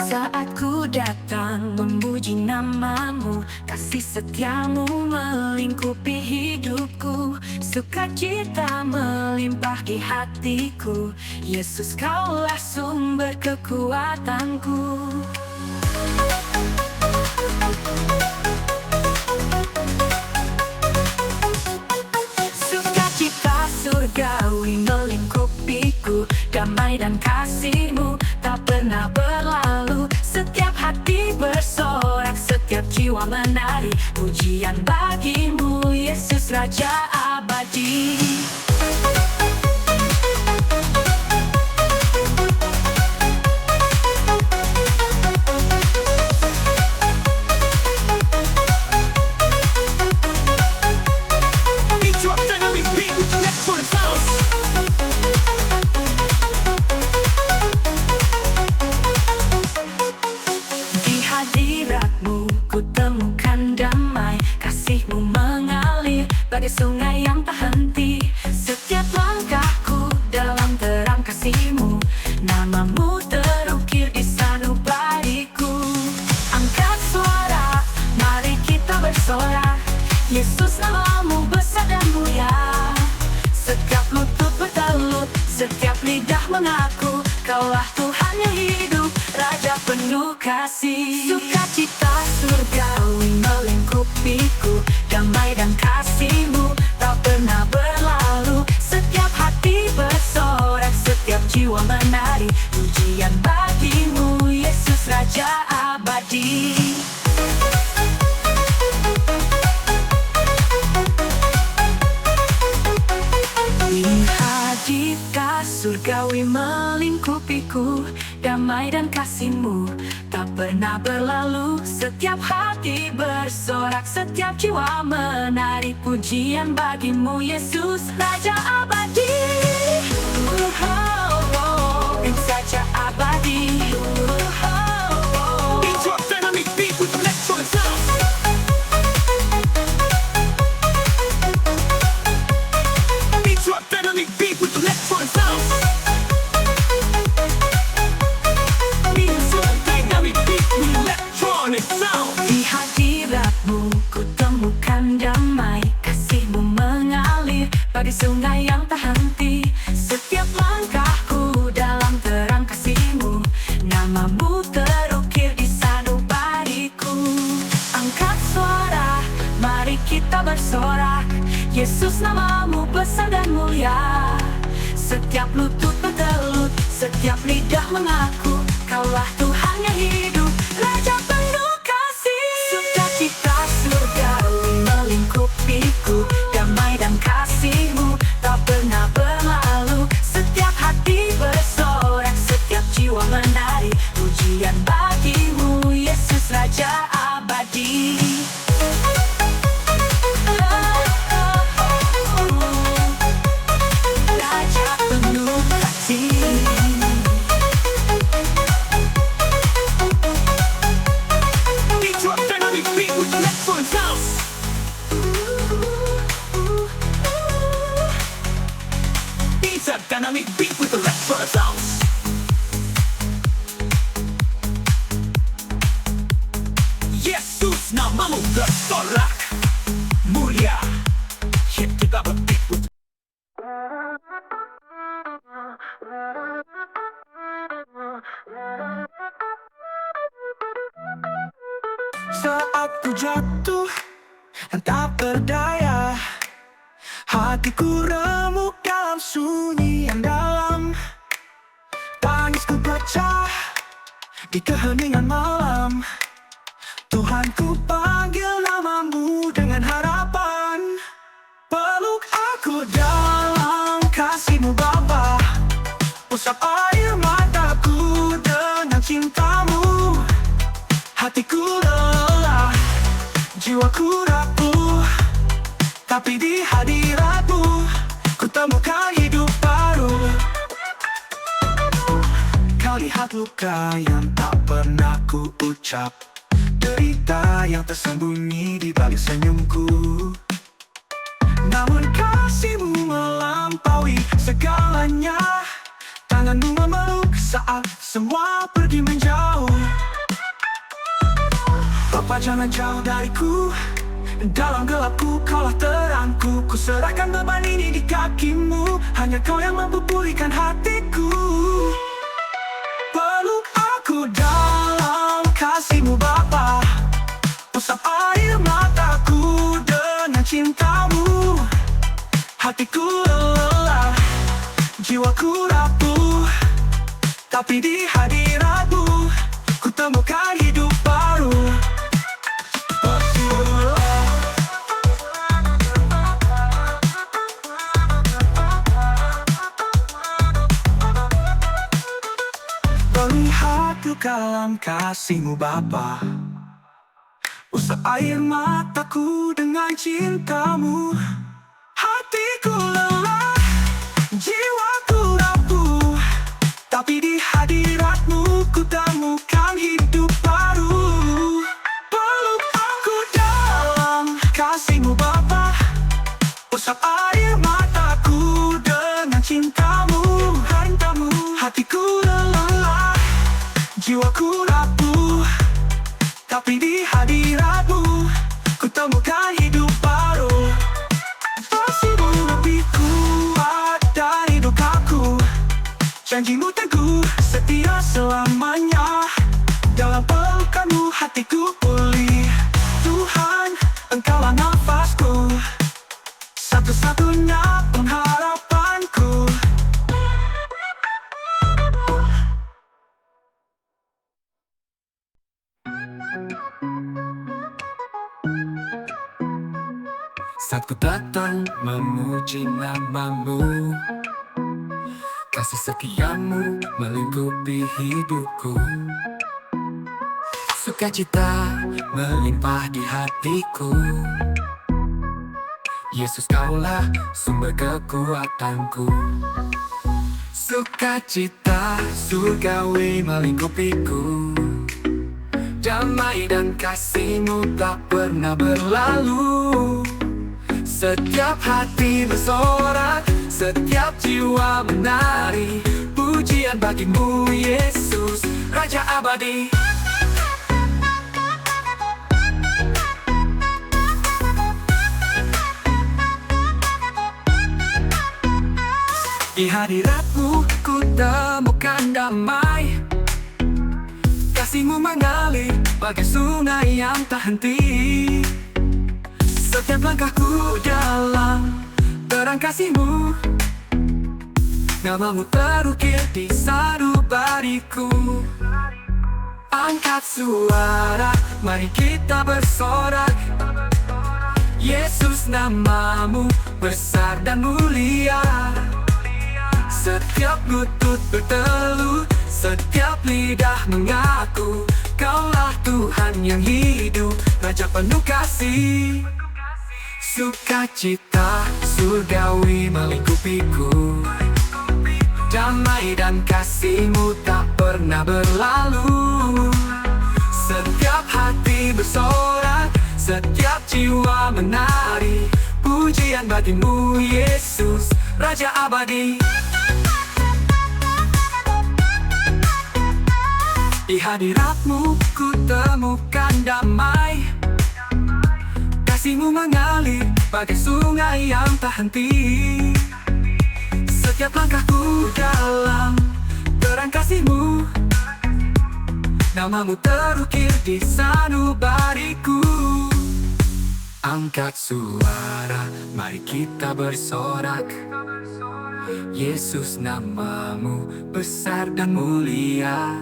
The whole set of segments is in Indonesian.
Saat ku datang memuji namamu, kasih setiamu melingkupi hidupku, sukacita melimpah di hatiku. Yesus, kaulah sumber kekuatanku. Sukacita surgawi melingkupiku, damai dan kasih-Mu tak pernah berlalu. Setiap hati bersorak, setiap jiwa menari, pujian bagi-Mu, Yesus Raja abadi. Ku temukan damai, kasih-Mu mengalir bagai sungai yang tak henti. Setiap langkahku dalam terang kasih-Mu, nama-Mu terukir di sanubariku. Angkat suara, mari kita bersorak, Yesus nama-Mu besar dan mulia. Setiap lutut bertelut, setiap lidah mengaku, Kaulah Tuhan yang hidup, Raja penuh kasih. Sukacita surgawi melingkupiku, damai dan kasih-Mu tak pernah berlalu. Setiap hati bersorak, setiap jiwa menari, pujian bagi-Mu, Yesus Raja abadi. Hadikah surgawi melingkupiku, damai dan kasih-Mu tak pernah berlalu. Setiap hati bersorak, setiap jiwa menari, pujian bagi-Mu, Yesus Raja abadi. Raja abadi. Into a dynamic beat with electronic sound. Into a dynamic beat with electronic sound. Di hadirat-Mu ku temukan damai, kasih-Mu mengalir bagai sungai yang tak henti. Setiap langkahku dalam terang kasih-Mu, nama-Mu terukir di sanubariku. Angkat suara, mari kita bersorak, Yesus nama-Mu besar dan mulia. Setiap lutut bertelut, setiap lidah mengaku, Kaulah Tuhan yang hidup, Raja penuh kasih. Sukacita surgawi melingkupiku, damai dan kasih-Mu tak pernah berlalu. Setiap hati bersorak, setiap jiwa menari, pujian bagi-Mu, Yesus Raja abadi. Raja penuh kasih. Dynamic beat with electronic sounds. Yesus nama-Mu bersorak mulia. Hit kita berbeat with. Saat ku jatuh dan tak berdaya, hatiku remuk dalam sunyi yang dalam. Tangisku pecah di keheningan malam. Tuhan, ku panggil nama-Mu dengan harapan. Peluk aku dalam kasih-Mu Bapa, usap air mataku dengan cinta-Mu. Hatiku lelah, jiwaku rapuh, tapi di hadirat-Mu ku temukan hidup baru. Kau lihat luka yang tak pernah ku ucap, derita yang tersembunyi di balik senyumku. Namun kasih-Mu melampaui segalanya. Tangan-Mu memeluk saat semua pergi menjauh. jangan jauh dariku. Dalam gelapku, kaulah terangku. Ku serahkan beban ini di kakimu. Hanya kau yang mampu pulihkan hatiku. Peluk aku dalam kasih-Mu Bapa. Usap air mataku dengan cinta-Mu. Hatiku lelah, jiwaku rapuh, tapi di hadirat-Mu ku temukan hidup baru. Melihat luka dalam kasih-Mu Bapa. Usap air mataku dengan cinta-Mu. Hatiku lelah, jiwaku rapuh, tapi di hadirat-Mu ku temukan hidup baru. Peluk aku dalam kasih-Mu Bapa. Usap air mataku dengan cinta-Mu. Hatiku lelah, jiwaku rapuh, tapi di hadirat-Mu ku temukan hidup baru. Kasih-Mu lebih kuat dari dukaku. Janji-Mu teguh, setia selamanya. Dalam pelukan-Mu hatiku pulih. Tuhan, Engkaulah nafasku, satu-satunya pengharapanku. Saat ku datang memuji nama-Mu, kasih setia-Mu melingkupi hidupku. Sukacita melimpah di hatiku. Yesus, Kaulah sumber kekuatanku. Sukacita surgawi melingkupiku. Damai dan kasih-Mu tak pernah berlalu. Setiap hati bersorak, setiap jiwa menari. Pujian bagi-Mu Yesus, Raja abadi. Di hadirat-Mu ku temukan damai. Kasih-Mu mengalir bagai sungai yang tak henti. Setiap langkahku dalam terang kasih-Mu. Nama-Mu terukir di sanubariku. Angkat suara, mari kita bersorak. Yesus, nama-Mu besar dan mulia. Setiap lutut bertelut, setiap lidah mengaku, Kaulah Tuhan yang hidup, Raja penuh kasih. Sukacita surgawi melingkupiku. Damai dan kasih-Mu tak pernah berlalu. Setiap hati bersorak, setiap jiwa menari. Pujian bagi-Mu Yesus, Raja abadi. Di hadirat-Mu ku temukan damai. Kasih-Mu mengalir bagai sungai yang tak henti. Setiap langkahku dalam terang kasih-Mu. Nama-Mu terukir di sanubariku. Angkat suara, mari kita bersorak. Yesus, nama-Mu besar dan mulia.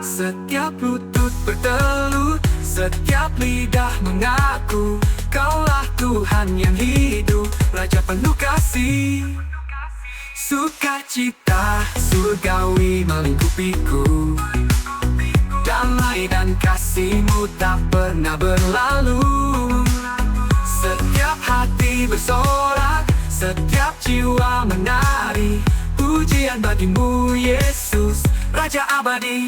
Setiap lutut bertelut, setiap lidah mengaku, Kaulah Tuhan yang hidup, Raja penuh kasih. Sukacita surgawi melingkupiku. Damai dan kasih-Mu tak pernah berlalu. Setiap hati bersorak, setiap jiwa menari. Pujian bagi-Mu Yesus, Raja abadi.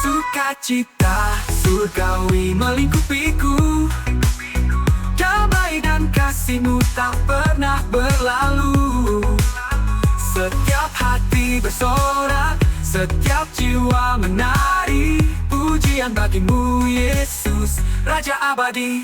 Sukacita surgawi melingkupiku. Damai dan kasih kasih-Mu tak pernah berlalu. Setiap hati bersorak, setiap jiwa menari, pujian bagi-Mu Yesus, Raja abadi.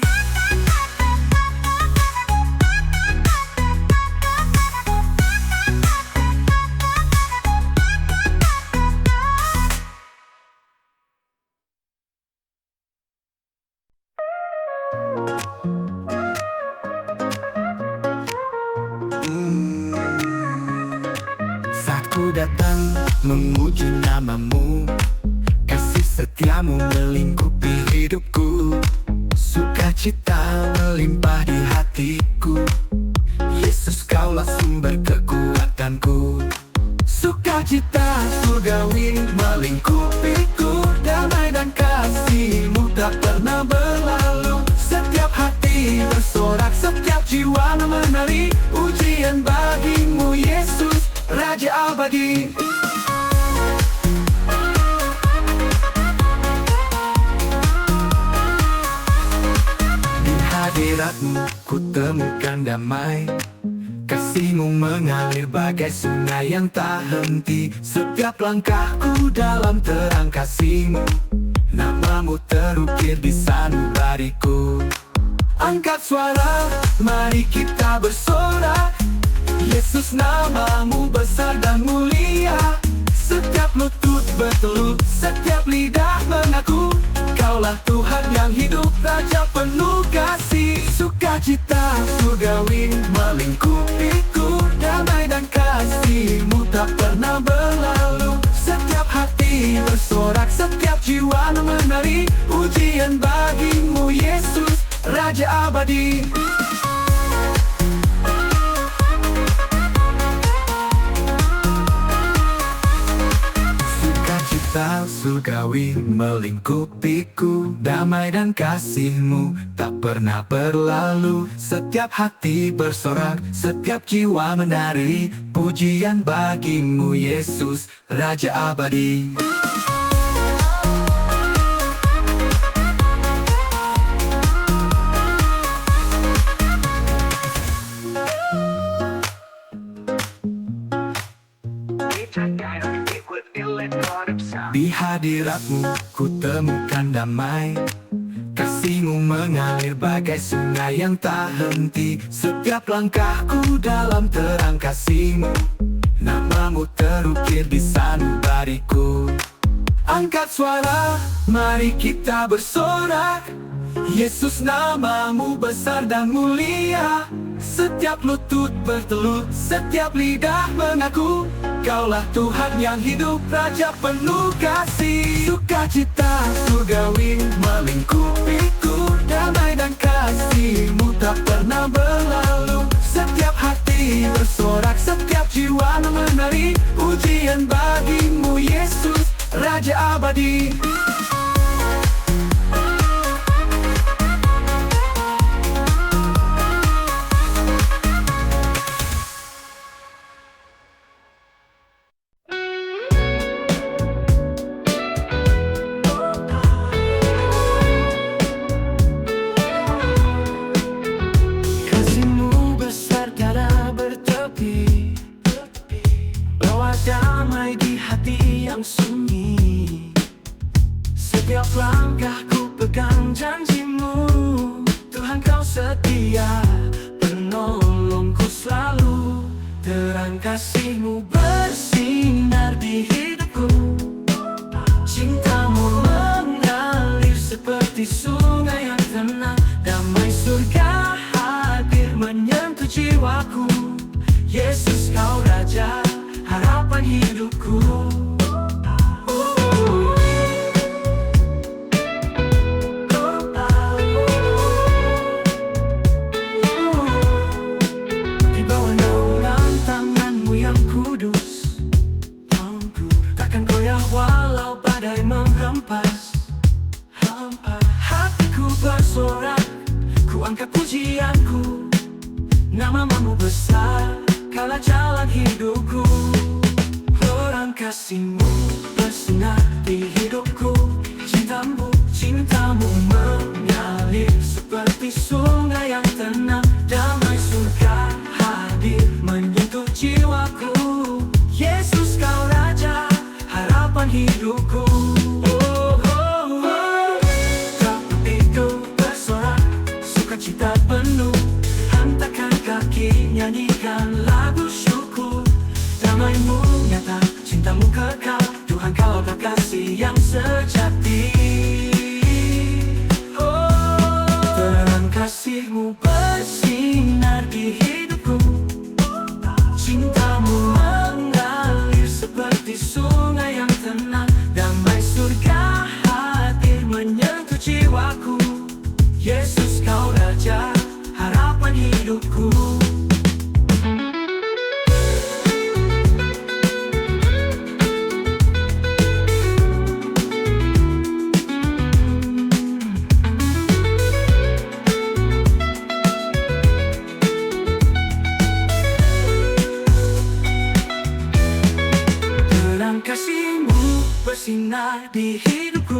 Saat ku datang memuji nama-Mu, kasih setia-Mu melingkupi hidupku, sukacita melimpah di hatiku. Yesus, Kaulah sumber kekuatanku. Sukacita surgawi melingkupiku, damai dan kasih-Mu tak pernah berlalu. Setiap hati bersorak, setiap jiwa menari, pujian bagi-Mu Yesus, Raja abadi. Di hadirat-Mu ku temukan damai, kasih-Mu mengalir bagai sungai yang tak henti. Setiap langkahku dalam terang kasih-Mu, nama-Mu terukir di sanubariku. Angkat suara, mari kita bersorak, Yesus, nama-Mu besar dan mulia. Setiap lutut bertelut, setiap lidah mengaku, Kaulah Tuhan yang hidup, Raja penuh kasih. Sukacita surgawi melingkupiku, damai dan kasih-Mu tak pernah berlalu. Setiap hati bersorak, setiap jiwa menari, pujian bagi-Mu Yesus, Raja abadi. Sukacita surgawi melingkupiku, damai dan kasih-Mu tak pernah berlalu. Setiap hati bersorak, setiap jiwa menari, pujian bagi-Mu Yesus, Raja abadi. Di hadirat-Mu ku temukan damai, kasih-Mu mengalir bagai sungai yang tak henti. Setiap langkahku dalam terang kasih-Mu, nama-Mu terukir di sanubariku. Angkat suara, mari kita bersorak, Yesus, nama-Mu besar dan mulia. Setiap lutut bertelut, setiap lidah mengaku, Kaulah Tuhan yang hidup, Raja penuh kasih. Sukacita surgawi melingkupiku, damai dan kasih-Mu tak pernah berlalu. Setiap hati bersorak, setiap jiwa menari, pujian bagi-Mu Yesus, Raja abadi. Damai di hati yang sunyi, setiap langkahku pegang janji-Mu. Tuhan, Kau setia, penolongku selalu. Terang kasih-Mu bersinar di hidupku, cinta-Mu mengalir seperti sungai yang tenang. Damai surga hadir menyentuh jiwaku, Yesus, Kau Raja, harapan hidupku. Di bawah naungan tangan-Mu yang kudus, takkan goyah walau badai menghempas. Hatiku bersorak, ku angkat pujianku, nama-Mu besar, Kaulah jalan hidupku. Terang kasih-Mu bersinar di hidupku, cinta-Mu mengalir seperti sungai yang tenang. Damai Oh, oh, oh. Itu bersorak, sukacita penuh. Hantarkan kaki, nyanyikan lagu syukur. Damai-Mu nyata, cinta-Mu kekal. Tuhan Kau kasih yang sejati. Terang kasih-Mu bersinar di hidupku. Cinta-Mu mengalir seperti sungai yang tenang. Damai surga hadir menyentuh jiwaku. Yesus Kau Raja, harapan hidupku. Kasih-Mu bersinar di hidupku.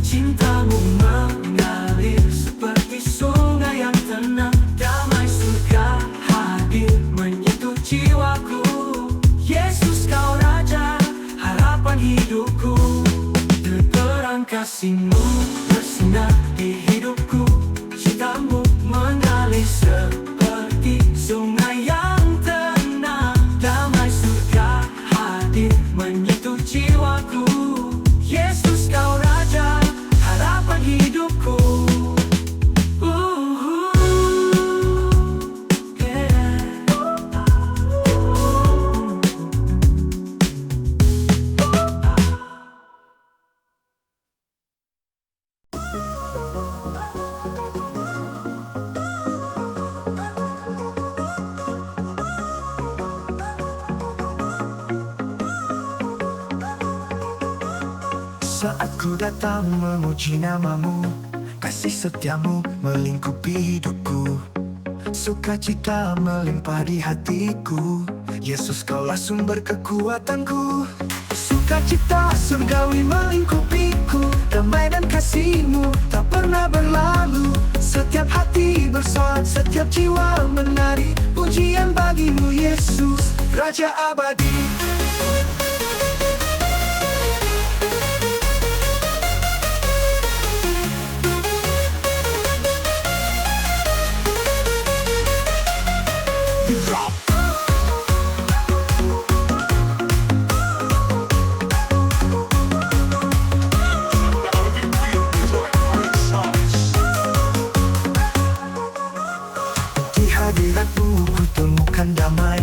Cinta-Mu mengalir seperti sungai yang tenang. Damai surga hadir menyentuh jiwaku. Yesus Kau Raja, harapan hidupku. Terang kasih-Mu bersinar di hidupku. Cinta-Mu mengalir seperti sungai yang tenang. Damai surga menyentuh jiwaku. Yesus Kau Raja, harapan hidupku. Yeah. Saat ku datang memuji nama-Mu, kasih setia-Mu melingkupi hidupku. Sukacita melimpah di hatiku. Yesus Kaulah sumber kekuatanku. Sukacita surgawi melingkupiku. Damai dan kasih-Mu tak pernah berlalu. Setiap hati bersorak, setiap jiwa menari. Pujian bagi-Mu Yesus, Raja abadi. Hadirat-Mu ku temukan damai.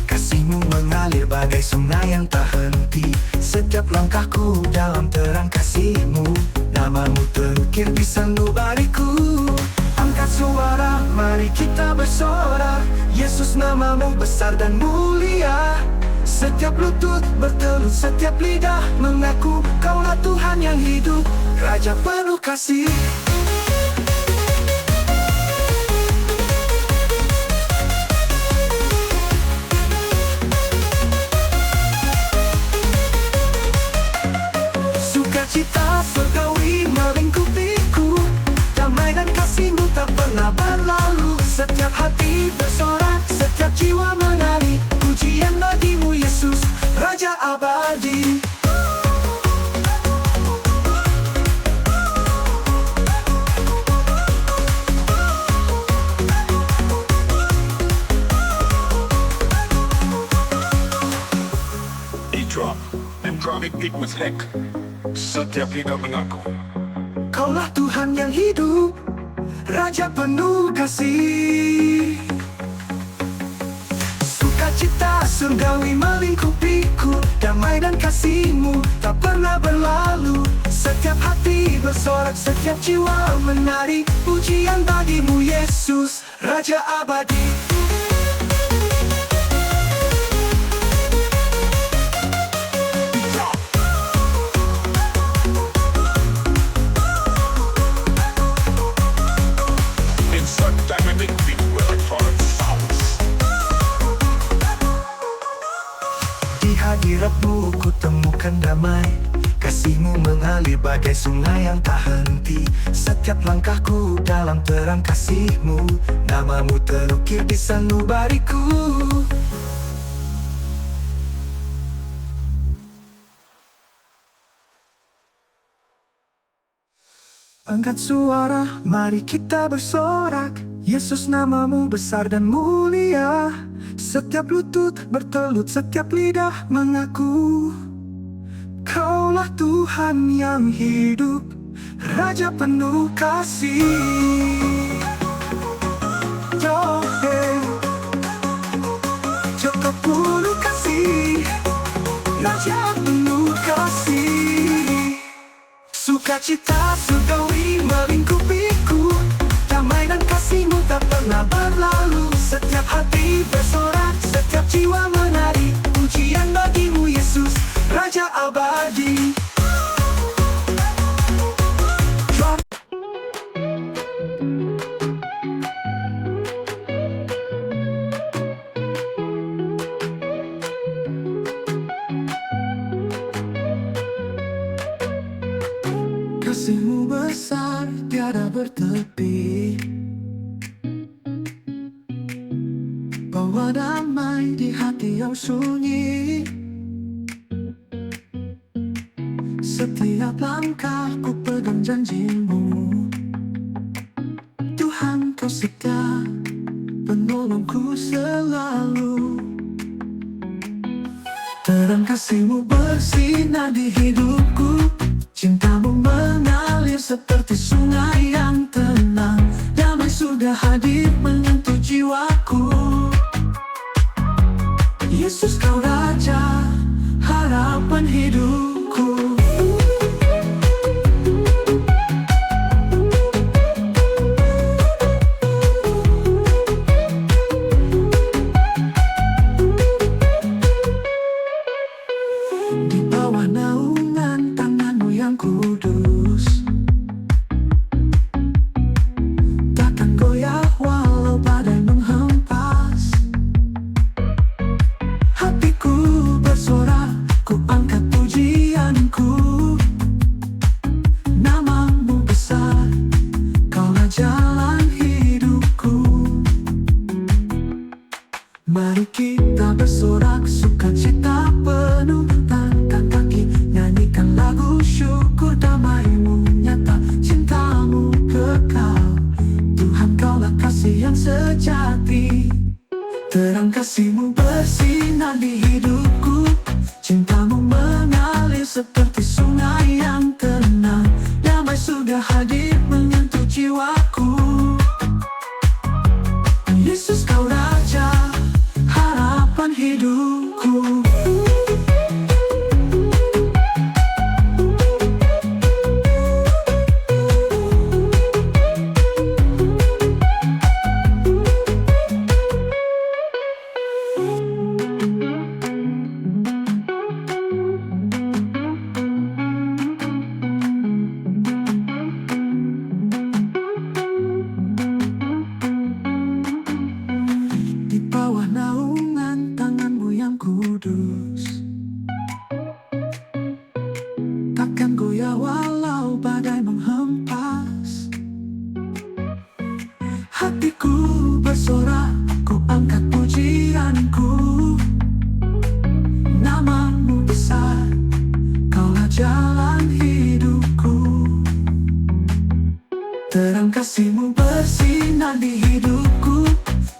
Kasih-Mu mengalir bagai sungai yang tak henti. Setiap langkahku dalam terang kasih-Mu. Nama-Mu terukir di sanubariku. Angkat suara, mari kita bersorak. Yesus, nama-Mu besar dan mulia. Setiap lutut bertelut, setiap lidah mengaku Kaulah Tuhan yang hidup, Raja penuh kasih. Sukacita surgawi melingkupiku. Damai dan kasih-Mu tak pernah berlalu. Setiap hati bersorak, setiap jiwa menari. Pujian bagi-Mu Yesus, Raja abadi. E-drop and drum it big with heck. Setiap lidah mengaku Kaulah Tuhan yang hidup, Raja penuh kasih. Sukacita surgawi melingkupiku. Damai dan kasih-Mu tak pernah berlalu. Setiap hati bersorak, setiap jiwa menari. Pujian bagi-Mu Yesus, Raja abadi. Hadirat-Mu ku temukan damai. Kasih-Mu mengalir bagai sungai yang tak henti. Setiap langkahku dalam terang kasih-Mu. Nama-Mu terukir di sanubariku. Angkat suara, mari kita bersorak. Yesus, namamu besar dan mulia. Setiap lutut bertelut, setiap lidah mengaku Kaulah Tuhan yang hidup, Raja penuh kasih. Joko penuh kasih, Raja penuh kasih. Sukacita surgawi melingkupiku, damai dan kasih-Mu tak pernah berlalu. Setiap hati bersorak, setiap jiwa menari, pujian bagi-Mu Yesus, Raja abadi. Kasih-Mu besar, tiada bertepi. Bawa damai di hati yang sunyi. Setiap langkah ku pegang janji-Mu. Tuhan, Kau setia, penolongku selalu. Terang kasih-Mu bersinar di hidupku. Cinta-Mu mengalir seperti sungai yang tenang. Damai sudah hadir menyentuh jiwaku. Yesus, Kau Raja, harapan hidupku. Di bawah naungan tangan-Mu yang kudus, takkan goyah walau badai menghempas. Hatiku bersorak, ku angkat pujianku. Nama-Mu besar, Kaulah jalan hidupku. Mari kita bersorak, sukacita penuh. Angkat kaki, nyanyikan lagu syukur. Damai-Mu nyata, cinta-Mu kekal. Tuhan, Kaulah kasih yang sejati. Terang kasih-Mu bersinar di hidupku. Cinta-Mu mengalir seperti sungai yang tenang. Damai sudah hadir menyentuh jiwaku. Yesus, Kau Raja, harapan hidupku. Di bawah naungan tangan-Mu yang kudus, takkan goyah walau badai menghempas. Hatiku bersorak, ku angkat pujianku. Nama-Mu besar, Kaulah jalan hidupku. Terang kasih-Mu bersinar di hidupku.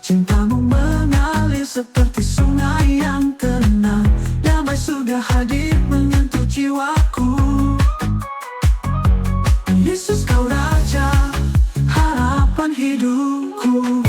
Cinta-Mu mengalir seperti sungai yang tenang. Damai sudah hadir menyentuh jiwaku. Yesus, Kau Raja, harapan hidupku.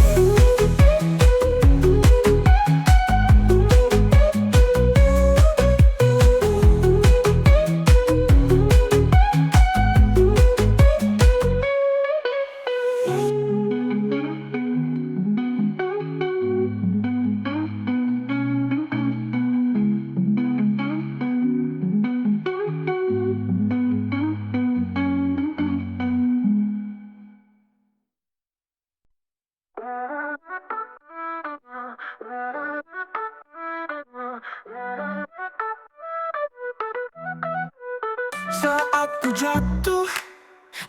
Saat ku jatuh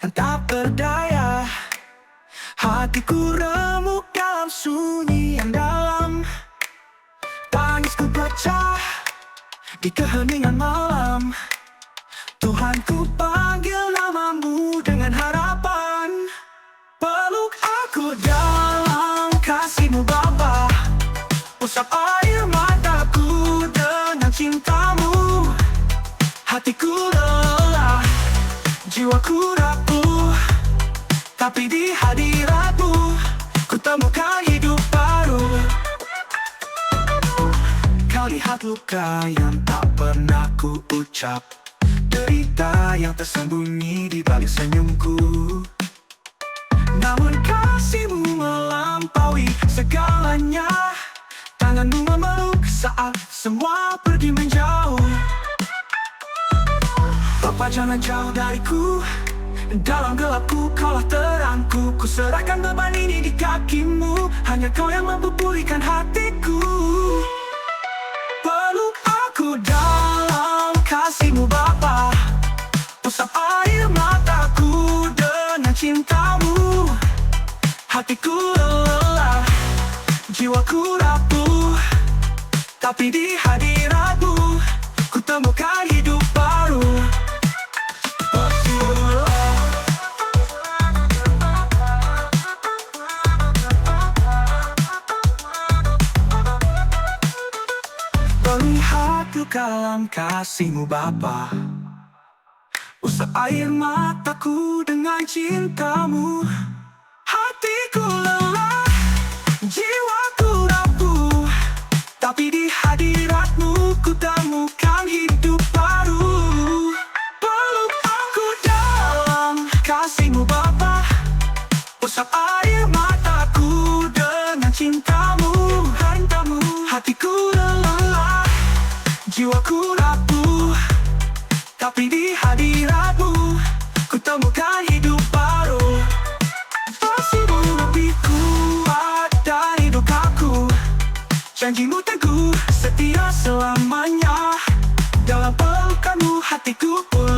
dan tak berdaya, hatiku remuk dalam sunyi yang dalam. Tangisku pecah di keheningan malam. Tuhan, ku panggil nama-Mu dengan harapan. Jiwaku rapuh, tapi di hadiratmu ku temukan hidup baru. Kau lihat luka yang tak pernah ku ucap, derita yang tersembunyi di balik senyumku. Namun kasihmu melampaui segalanya. Tanganmu memeluk saat semua pergi menjauh. Bapa, jangan jauh dariku. Dalam gelapku kaulah terangku. Ku serahkan beban ini di kakimu. Hanya kau yang mampu pulihkan hatiku. Peluk aku dalam kasihmu Bapa. Usap air mataku dengan cintamu. Hatiku lelah, jiwaku rapuh, tapi di hadiratmu ku temukan hidup baru. Melihat luka dalam kasihmu Bapa. Usap air mataku dengan cintamu. Hatiku lelah, jiwaku rapuh, tapi di hadiratmu ku temukan hidup baru. Peluk aku dalam kasihmu Bapa. Usap air mataku dengan cintamu. Hatiku lelah, jiwaku rapuh, tapi di hadiratmu ku temukan hidup baru. Kasihmu lebih kuat dari dukaku. Janjimu teguh, setia selamanya. Dalam pelukanmu hatiku pulih.